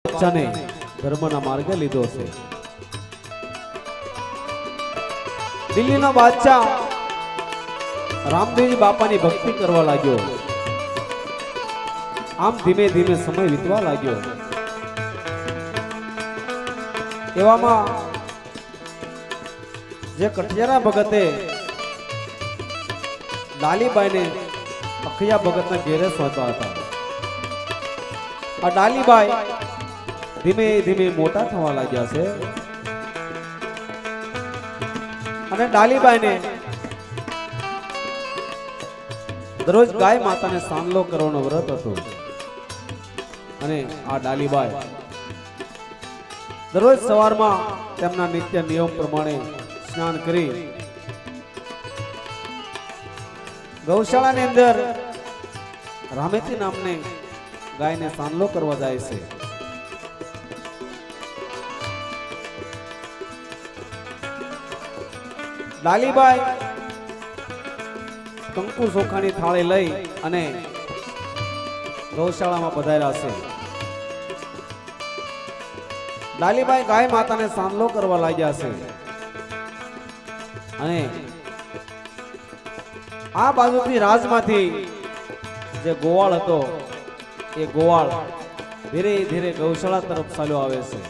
બાદશાહને ધર્મના માર્ગે લીધો છે. દિલ્હીનો બાદશાહ રામદેવજી બાપાની ભક્તિ કરવા લાગ્યો. આમ ધીમે ધીમે સમય વીતવા લાગ્યો. એવામાં જે કઠિયારા ભગતે ડાલીબાઈને અખિયા ભગતના ઘેરે સોંપ્યા હતા. આ ડાલીબાઈ ધીમે ધીમે મોટા થવા લાગ્યા છે અને ડાલીબાઈને દરરોજ ગાય માતાને સાંદલો કરવાનો વ્રત હતો. અને આ ડાલીબાઈ દરરોજ સવારમાં તેમના નિત્ય નિયમ પ્રમાણે સ્નાન કરી ગૌશાળાની અંદર રામેતી નામને ગાયને સાંદલો કરવા જાય છે. ડાલીબાઈ કંકુ ચોખાની થાળી લઈ અને ગૌશાળામાં પધાર્યા છે. ડાલીબાઈ ગાય માતાને સાંદલો કરવા લાગ્યા છે અને આ બાજુથી રાજમાંથી જે ગોવાળ હતો એ ગોવાળ ધીરે ધીરે ગૌશાળા તરફ ચાલ્યો આવે છે.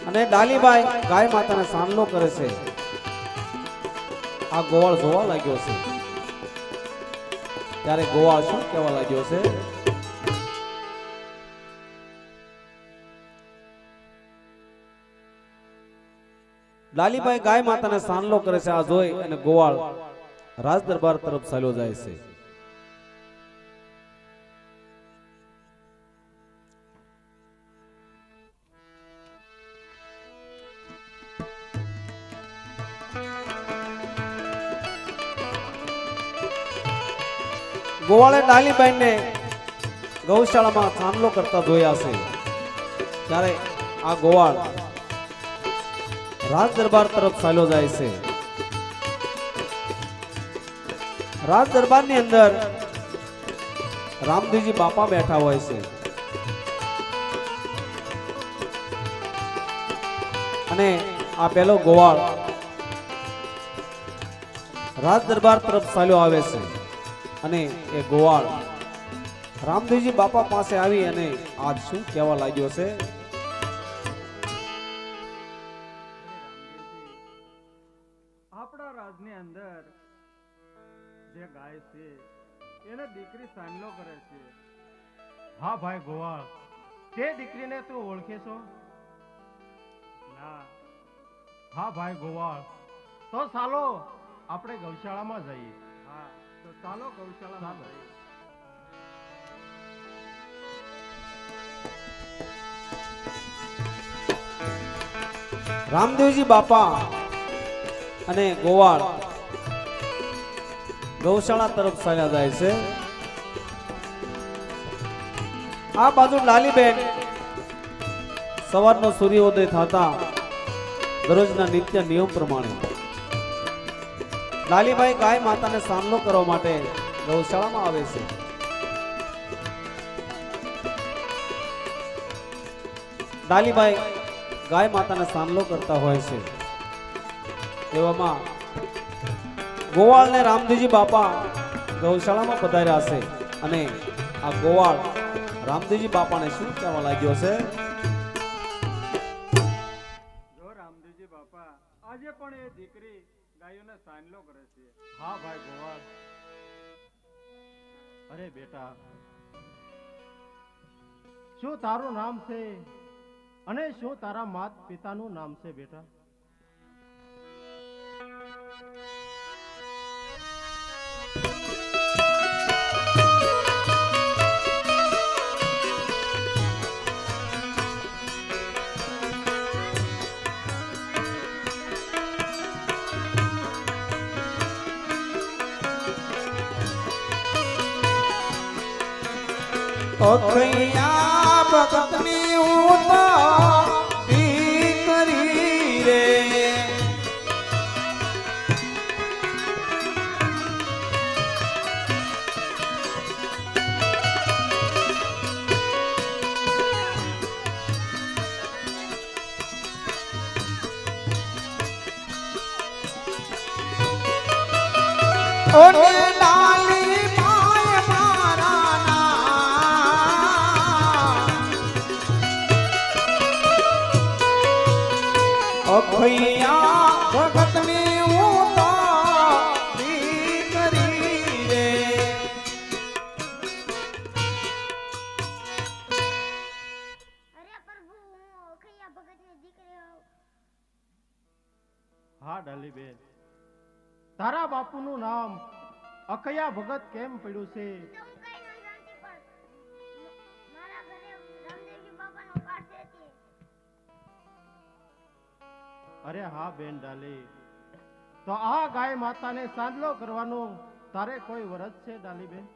અને ડાલીબાઈ ગાય માતાને સાંદલો કરે છે. આ ગોવાળ જોવા લાગ્યો છે. ત્યારે ગોવાળ શું કહેવા લાગ્યો છે? ડાલીબાઈ ગાય માતાને સાંદલો કરે છે. આ જોઈ અને ગોવાળ રાજ દરબાર તરફ ચાલ્યો જાય છે. ગોવાળે ડાલીબાઈને ગૌશાળામાં સાંદલો કરતા જોયા છે. ત્યારે આ ગોવાળ રાજ દરબાર તરફ ચાલ્યો જાય છે. રાજ દરબારની અંદર રામદેવજી બાપા બેઠા હોય છે અને આ પેલો ગોવાળ રાજ દરબાર તરફ ચાલ્યો આવે છે. અને એ ગોવાળ રામદેવજી બાપા પાસે આવી અને આજ શું કહેવા લાગ્યો છે? આપણા રાજની અંદર જે ગાય છે એને દીકરી સાંદલો કરે છે. હા ભાઈ ગોવાળ, તે દીકરીને તું ઓળખે છો? ના. હા ભાઈ ગોવાળ, તો ચાલો આપણે ગૌશાળામાં જઈએ. હા, તો ચાલો ગૌશાળામાં જઈએ. રામદેવજી બાપા અને ગોવાળ ગૌશાળા તરફ ચાલ્યા જાય છે. આ બાજુ ડાલીબેન સવારનો સૂર્યોદય થતા દરરોજના નિત્ય નિયમ પ્રમાણે ડાલીબાઈ ગાય માતાને સાંદલો કરવા માટે ગૌશાળામાં આવે છે. ડાલીબાઈ ગાય માતાને સાંદલો કરતા હોય છે. એવામાં ગોવાળ ને રામદેવજી બાપા ગૌશાળામાં પધાર્યા છે અને આ ગોવાળ રામદેવજી બાપાને શું કહેવા લાગ્યો છે? જો રામદેવજી બાપા, આજે પણ એ દીકરી ગાયોને સાંદલો કરે છે. હા ભાઈ ગોવાળ. અરે બેટા, શું તારું નામ છે અને શું તારા માત પિતાનું નામ છે બેટા? અખૈયા ભગતની ઉતા દીકરી રે ઓને ડાલી માય મારા નામ અખૈયા ભગતની હું તો દીકરી રે અરે પ્રભુ હું અખૈયા ભગતની દીકરી હોઉં. હા ડાલીબેન, તારા બાપુનું નામ અખૈયા ભગત કેમ પડ્યું છે? તો હું કઈ ન જાણતી પણ મારા ઘરે રામદેવજી બાપાનો પાઠ છે તે. અરે હા બેન ડાલી, તો આ ગાય માતાને સાંદલો કરવાનો તારે કોઈ વરજ છે ડાલીબેન?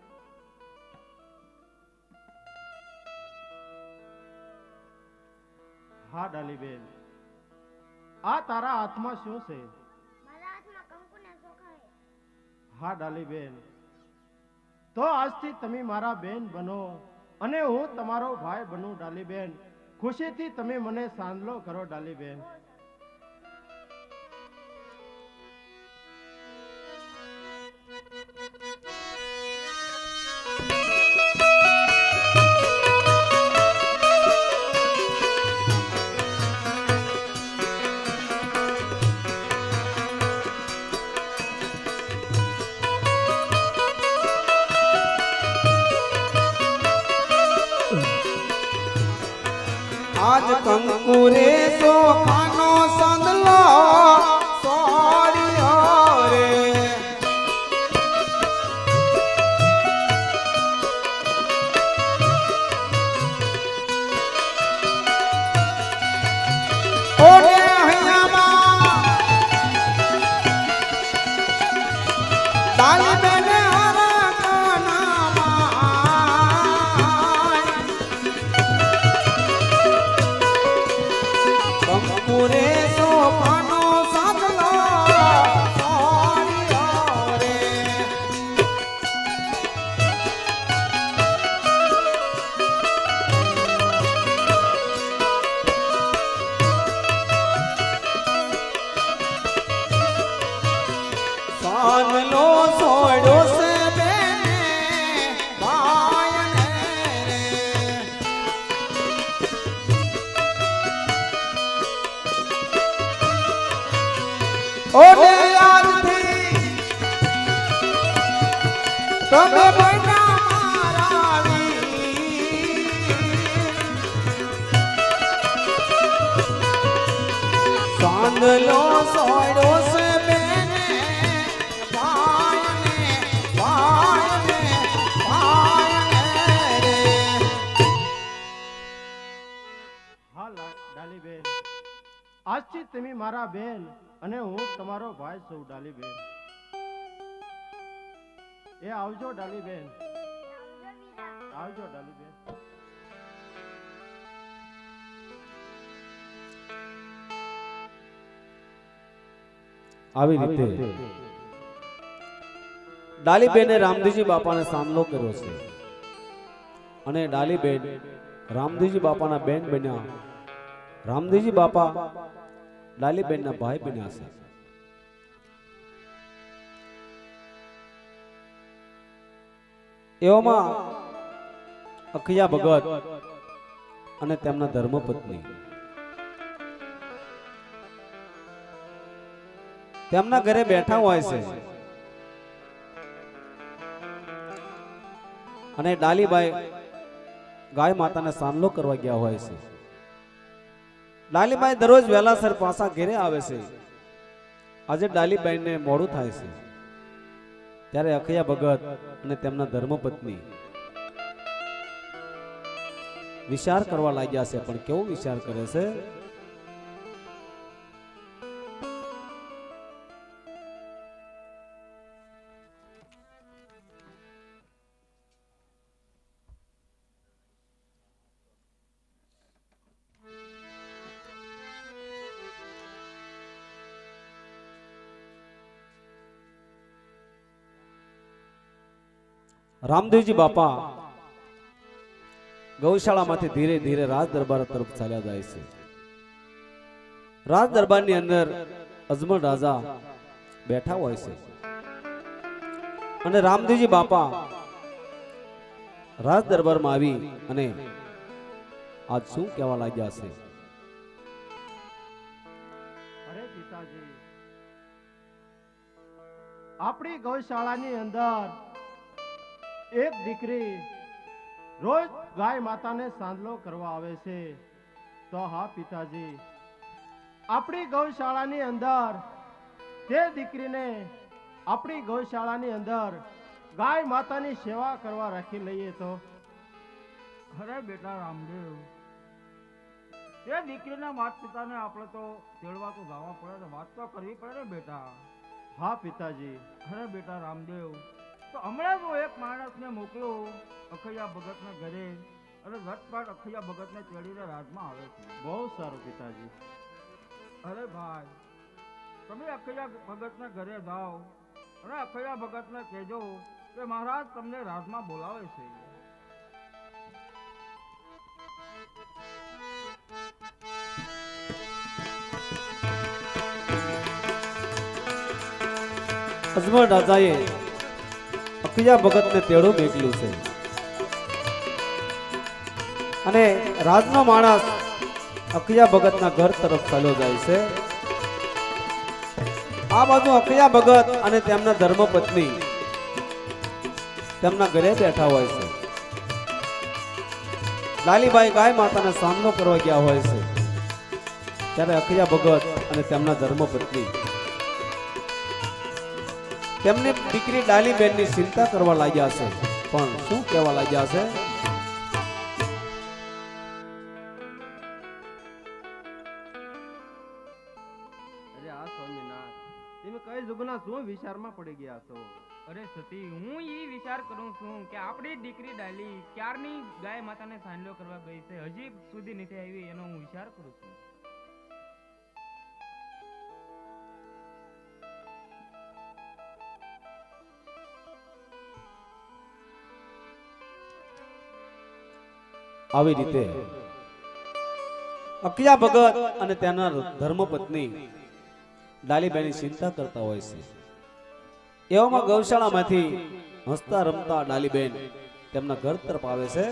હા ડાલીબેન, આ તારા હાથમાં શું છે? મારા હાથમાં કંકુના ચોખા છે. હા ડાલીબેન, તો આજથી તમે મારા બેન બનો અને હું તમારો ભાઈ બનું ડાલીબેન. ખુશીથી તમે મને સાંદલો કરો ડાલીબેન. આજ કંકુરે સોખાનો સંદલો સોડિયો રે ઓને હૈયામાં ડાલીબેને હરા કાનામાં કંકુરે સોફાનો સાંદલો સોડિયો રે સાંદલો સોડ્યો છે બેને ભાઈને રે ઓને યાદથી તમે બના મારા વીર. સાંદલો સોડ્યો છે બેને ભાઈને ભાઈને ભાઈને રે હા ડાલીબેન, આજથી તમે મારા બેન અને હું તમારો ભાઈ છું ડાલીબેન. એ આવજો ડાલીબેન, આવજો ડાલીબેન. આવી રીતે ડાલીબેને રામદેવજી બાપાને સામનો કર્યો છે અને ડાલીબેન રામદેવજી બાપાના બેન બન્યા. રામદેવજી બાપા ડાલીબેનના ભાઈ બન્યા છે. એવામાં અખિયા ભગત અને તેમના ધર્મપત્ની તેમના ઘરે બેઠા હોય છે અને ડાલીબાઈ ગાય માતાને સામલો કરવા ગયા હોય છે. ડાલીબાઈ દરરોજ વહેલાસર પાછા ઘરે આવે છે. આજે ડાલીબાઈને મોડું થાય છે ત્યારે અખિયા ભગત અને તેમના ધર્મપત્ની વિચાર કરવા લાગ્યા છે. પણ કેવો વિચાર કરે છે? રામદેવજી બાપા ગૌશાળામાંથી ધીરે ધીરે રાજ દરબાર તરફ ચાલ્યા જાય છે. રાજ દરબારની અંદર અજમલ રાજા બેઠા હોય છે અને રામદેવજી બાપા રાજ દરબારમાં આવી અને આજ શું કહેવા લાગ્યા છે? અરે પિતાજી, આપણી ગૌશાળાની અંદર એક દીકરી રોજ ગાય માતાને સાંદલો કરવા આવે છે. તો હા પિતાજી, આપણી ગૌશાળાની અંદર તે દીકરીને આપણી ગૌશાળાની અંદર ગાય માતાની સેવા કરવા રાખી લઈએ તો. અરે બેટા રામદેવ, તે દીકરીના માતા પિતાને આપણે તો તેડવા તો જવા પડે ને, વાત તો કરવી પડે ને બેટા. હા પિતાજી. અરે બેટા રામદેવ, તો હમણાં જ હું એક માણસને મોકલો અખૈયા ભગતના ઘરે, અને ઝટપટ અખૈયા ભગતને તેડીને રાજમાં આવે છે. બહુ સારું પિતાજી. અરે ભાઈ, તમે અખૈયા ભગતના ઘરે જાઓ અને અખૈયા ભગતને કહેજો કે મહારાજ તમને રાજમાં બોલાવે છે. અજમલ રાજાએ અખિયા ભગતને તેડો મોકલ્યું છે અને રાજનો માણસ અખિયા ભગતના ઘર તરફ ચાલ્યો જાય છે. આ બાજુ અખિયા ભગત અને તેમના ધર્મપત્ની તેમના ઘરે બેઠા હોય છે. લાલીબાઈ ગાય માતાને સામનો કરવા ગયા હોય છે ત્યારે અખિયા ભગત અને તેમના ધર્મપત્ની તેમની દીકરી ડાલીબેનની ચિંતા કરવા લાગ્યા છે. પણ શું કહેવા લાગ્યા છે? અરે આ સ્વામીનાથ, તમે કઈ જુગના શું વિચારમાં પડી ગયા છો? અરે સતી, હું એ વિચાર કરું છું કે આપણી દીકરી ડાલી ક્યારની ગાય માતાને સાંડલો કરવા ગઈ છે, હજી સુધી નથી આવી, એનો હું વિચાર કરું છું. આવી રીતે અખિયા ભગત અને તેના ધર્મપત્ની ડાલીબેનની ચિંતા કરતા હોય છે. એવામાં ગૌશાળામાંથી હસતા રમતા ડાલીબેન તેમના ઘર તરફ આવે છે.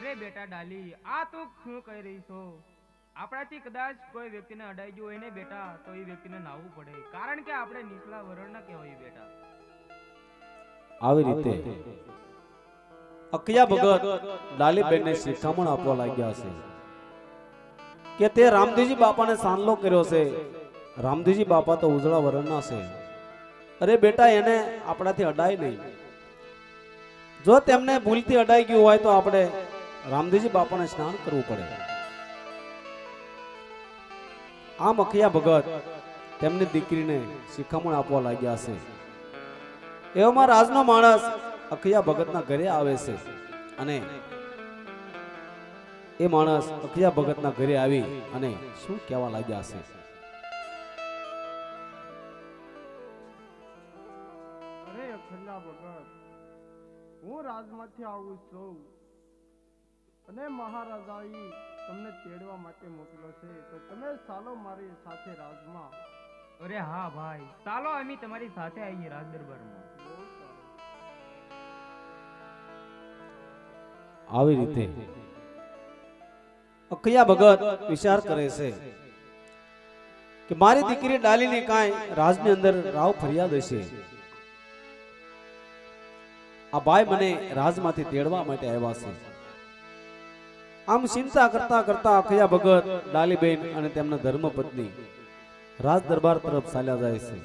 અરે બેટા ડાલી, આ તું શું કહી રહી છો? આપણાથી કદાચ કોઈ વ્યક્તિને અડાઈ ગયું હોય ને બેટા, તો એ વ્યક્તિને નાવવું પડે, કારણ કે આપણે નીચલા વર્ણના કહેવાય બેટા. આવી રીતે અખિયા ભગત ડાલીબેનને શિખામણ આપવા લાગ્યા છે કે તે રામદેવજી બાપાને સાંદલો કર્યો છે. રામદેવજી બાપા તો ઉજળા વર્ણના છે અરે બેટા એને આપણાથી અડાય નહીં. જો તેમને ભૂલથી અડાઈ ગયું હોય તો આપણે રામદેવજી બાપાને સ્નાન કરવું પડે. આમ અખિયા ભગત તેમની દીકરીને શિખામણ આપવા લાગ્યા છે. એવામાં રાજનો માણસ અખિયા ભગતના ઘરે આવે છે અને એ માણસ અખિયા ભગતના ઘરે આવી અને શું કહેવા લાગ્યા છે. અરે અખંડા ભગત, હું રાજમાંથી આવું છું અને મહારાજાએ તમને તેડવા માટે મોકલ્યો છે, તો તમે ચાલો મારી સાથે રાજમાં. અરે હા ભાઈ, ચાલો અમે તમારી સાથે આવીએ રાજ દરબારમાં. બહુ સારું. આવી રીતે અખિયા ભગત વિચાર કરે છે કે મારી દીકરી ડાલીને કાંઈ રાજની અંદર રાવ ફરિયાદ હશે. આ ભાઈ મને રાજમાંથી તેડવા માટે આવ્યા છે. આમ ચિંતા કરતા કરતા અખિયા ભગત, ડાલીબેન અને તેમના ધર્મપત્ની રાજ દરબાર તરફ ચાલ્યા જાય છે.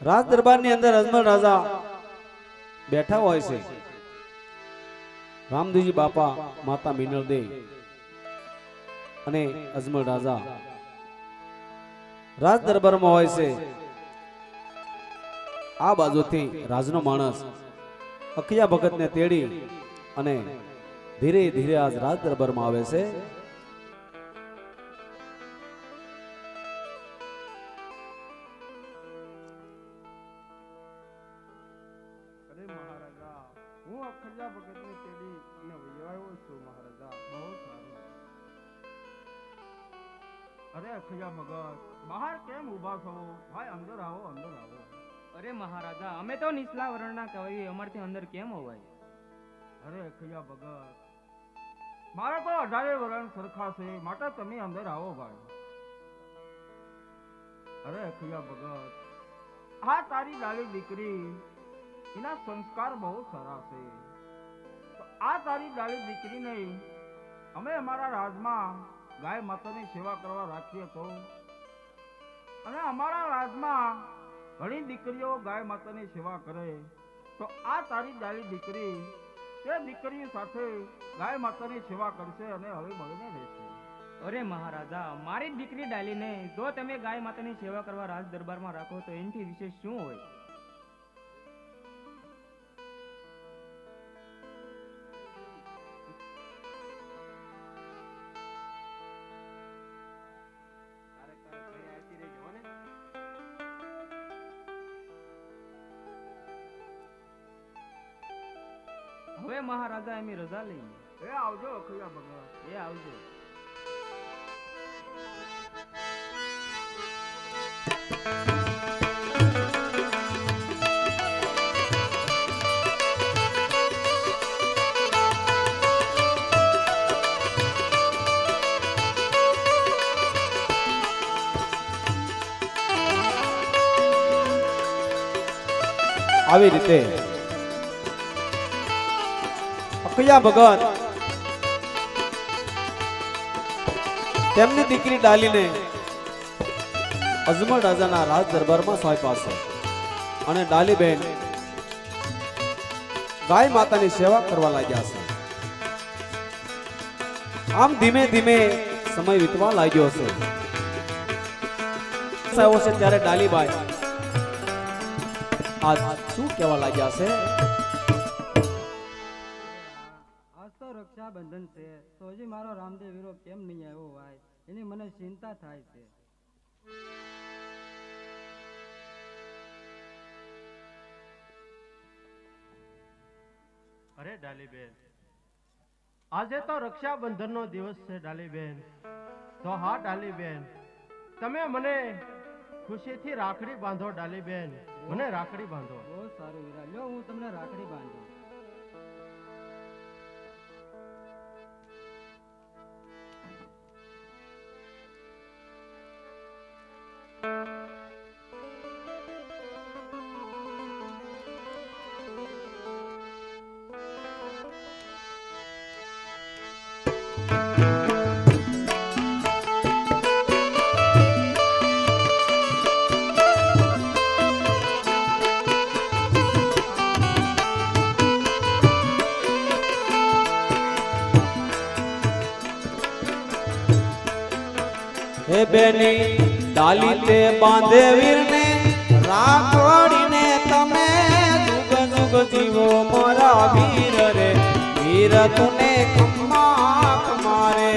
રાજ દરબારની અંદર અજમલ રાજા બેઠા હોય છે. રામદેવજી બાપા, માતા મિનળદે અને અજમલ રાજા રાજ દરબારમાં હોય છે. આ બાજુથી રાજનો માણસ અખિયા ભગતને તેડી અને ધીરે ધીરે આજ રાજ દરબારમાં આવે છે. અરે મહારાજા, હું અખંડા ભગતને તેડી અને વૈવાયો છું મહારાજા. બહુ સારું. અરે અખિયા ભગત, બહાર કેમ ઊભા છો? ભાઈ અંદર આવો, અંદર આવો. અરે મહારાજા, અમે તો નીચલા વર્ણના કહેવાય, અમારથી અંદર કેમ હોવાય? અરે અખિયા ભગત, મારા તો 18 વરણ સરખા છે, માટે તમે અંદર આવો ભાઈ. અરે અખિયા ભગત, આ તારી ડાલી દીકરી, એના સંસ્કાર બહુ સારા છે. તો આ તારી ડાલી દીકરીને અમે અમારા રાજમાં ગાય માતાની સેવા કરવા રાખીએ તો, અને અમારા રાજમાં ઘણી દીકરીઓ ગાય માતાની સેવા કરે, તો આ તારી ડાલી દીકરી તે દીકરીઓ સાથે ગાય માતાની સેવા કરશે અને હળી મળીને રહેશે. અરે મહારાજા, મારી દીકરી ડાલીને જો તમે ગાય માતાની સેવા કરવા રાજ દરબારમાં રાખો તો એનાથી વિશેષ શું હોય? હવે મહારાજા અમે રજા લઈએ. એ આવજો અખિયા ભગત. એ આવજો. આવી રીતે અખિયા ભગત તેમની દીકરી ડાલીને અજમલ રાજાના રાજ દરબારમાં સોંપ્યા છે અને ડાલીબેન ગાય માતાની સેવા કરવા લાગ્યા છે. આમ ધીમે ધીમે સમય વીતવા લાગ્યો છે. આવ્યો છે ત્યારે ડાલીબાઈ આજ શું કહેવા લાગ્યા છે? આજ તો રક્ષાબંધન છે, તો હજી મારો રામદેવ વીરો કેમ નહીં આવ્યો હોય, એની મને ચિંતા થાય છે. અરે ડાલીબેન, આજે તો રક્ષાબંધનનો દિવસ છે ડાલીબેન. તો હા ડાલીબેન, તમે મને ખુશીથી રાખડી બાંધો ડાલીબેન, મને રાખડી બાંધો. બહુ સારું વીરા, લ્યો હું તમને રાખડી બાંધું. હે બેની ડાલી તે બાંધે વીરને રાખડીને તમે જુગ જુગ જીવો મારા વીર રે વીર તુને ખમ્મા ખમારે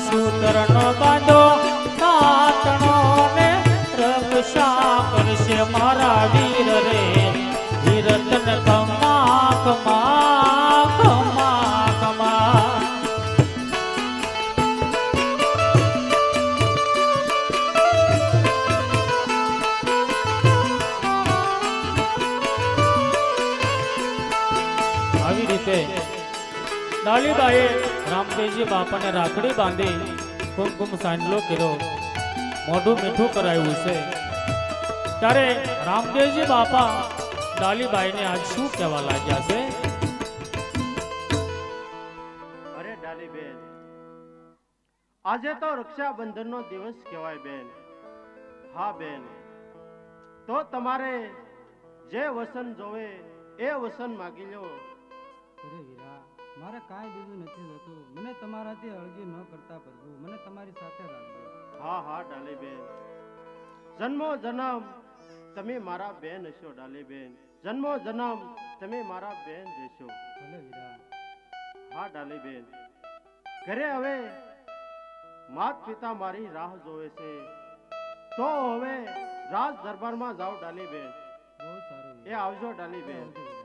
સૂતરનો બાંધો નાતણો ને રક્ષા કરશે મારા વીર રે વીર તન ખમા ખમા ખમા ખમા આવી રીતે ડાલીબાઈએ રામદેવજી બાપાને રાખડી બાંધી કુમકુમ સાંડલો કર્યો મોઢું મીઠું કરાયું છે ત્યારે રામદેવજી બાપા ડાલીબાઈને આજ શું કહેવા લાગ્યા છે? અરે ડાલી બેન, આજે તો રક્ષાબંધનનો દિવસ કહેવાય બેન. હા બેન, તો તમારે જે વસન જોવે એ વસન માગી લો. અરે વીરા, મારે કાંઈ બીજું નથી જોતું. મને તમારાથી અળગી ન કરતા પ્રભુ, મને તમારી સાથે રાખજો. હા હા ડાલી બેન, જન્મો જન્મ તમે મારા બેન હશો ડાલી બેન. જન્મો જન્મ તમે મારા બેન રહેશો. ભલે વીરા. હા ડાલી બેન, ઘરે હવે માત પિતા મારી રાહ જોવે છે, તો હવે રાજ દરબારમાં જાઓ ડાલી બેન. બહુ સારું એ આવજો ડાલી બેન. આવજો.